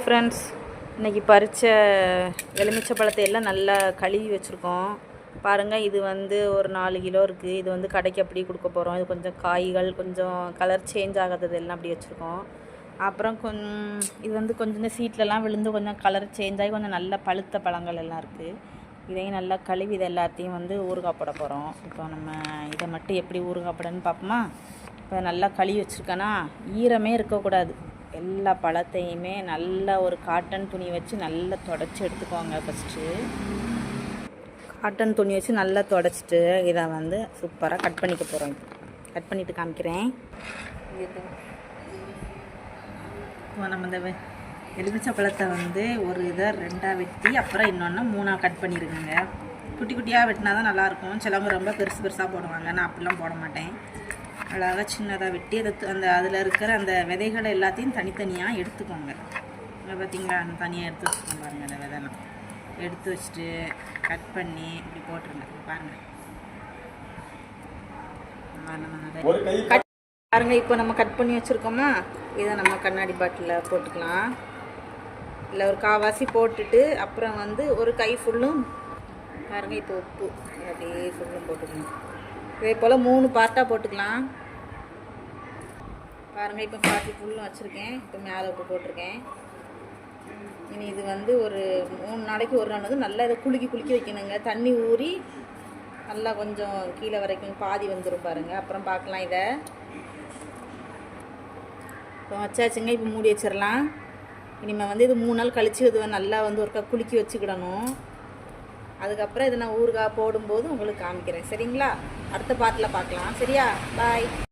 Friends, இன்றைக்கி பறித்த எலுமிச்சை பழத்தை எல்லாம் நல்லா கழுவி வச்சுருக்கோம். பாருங்கள், இது வந்து ஒரு 4 கிலோ இருக்குது. இது வந்து கடைக்கு அப்படி கொடுக்க போகிறோம். இது கொஞ்சம் காய்கள் கொஞ்சம் கலர் சேஞ்ச் ஆகாதது எல்லாம் அப்படி வச்சுருக்கோம். அப்புறம் இது வந்து கொஞ்சம் சீட்லலாம் விழுந்து கொஞ்சம் கலர் சேஞ்ச் ஆகி கொஞ்சம் நல்ல பழுத்த பழங்கள் எல்லாம் இருக்குது. இதையும் நல்லா கழுவி இதை எல்லாத்தையும் வந்து ஊறுகாய் போட போகிறோம். இப்போ நம்ம இதை மட்டும் எப்படி ஊறுகாய் போடன்னு பார்ப்போமா? இப்போ நல்லா கழுவி வச்சுருக்கேன்னா ஈரமே இருக்கக்கூடாது. எல்லா பழத்தையுமே நல்லா ஒரு காட்டன் துணி வச்சு நல்லா தொடச்சி எடுத்துக்கோங்க. ஃபஸ்ட்டு காட்டன் துணி வச்சு நல்லா தொடச்சிட்டு இதை வந்து சூப்பராக கட் பண்ணிக்க போகிறோம். கட் பண்ணிவிட்டு காமிக்கிறேன். இப்போ நம்ம இந்த எலுமிச்சை பழத்தை வந்து ஒரு இதை 2ஆக வெட்டி அப்புறம் இன்னொன்று 3ஆக கட் பண்ணிடுங்க. குட்டி குட்டியாக வெட்டினா தான் நல்லாயிருக்கும். சிலவங்க ரொம்ப பெருசு பெருசாக போடுவாங்க. நான் அப்படிலாம் போட மாட்டேன். அழகாக சின்னதாக வெட்டி அந்த அதில் இருக்கிற அந்த விதைகளை எல்லாத்தையும் தனித்தனியாக எடுத்துக்கோங்க. பார்த்திங்களா, தனியாக எடுத்து வச்சுக்கோங்க. பாருங்கள், அந்த விதைலாம் எடுத்து வச்சுட்டு கட் பண்ணி இப்படி போட்டுருங்க. பாருங்கள், இப்போ நம்ம கட் பண்ணி வச்சுருக்கோமா, இதை நம்ம கண்ணாடி பாட்டிலில் போட்டுக்கலாம். இல்லை ஒரு காவாசி போட்டுட்டு அப்புறம் வந்து ஒரு கை ஃபுல்லும் பாருங்கள், இப்போ உப்பு அப்படியே ஃபுல்லும் போட்டுக்கணும். இதே போல் 3 பார்ட்டாக போட்டுக்கலாம். பாருங்கள், இப்போ பாத்தி ஃபுல்லும் வச்சுருக்கேன். இப்போ மேலே உப்பு போட்டிருக்கேன். இனி இது வந்து ஒரு 3 நாளைக்கு ஒரு நாள் வந்து நல்லா இதை குலுக்கி வைக்கணுங்க. தண்ணி ஊறி நல்லா கொஞ்சம் கீழே வரைக்கும் பாதி வந்துடும் பாருங்கள். அப்புறம் பார்க்கலாம். இதை இப்போ வச்சாச்சுங்க. இப்போ மூடி வச்சிடலாம். இனிமேல் வந்து இது 3 நாள் கழித்து இது நல்லா வந்து ஒருக்கா குலுக்கி வச்சுக்கிடணும். அதுக்கப்புறம் இதை நான் ஊறுகாய் போடும்போது உங்களுக்கு காமிக்கிறேன். சரிங்களா? அடுத்த பாட்டில் பார்க்கலாம். சரியா? பாய்.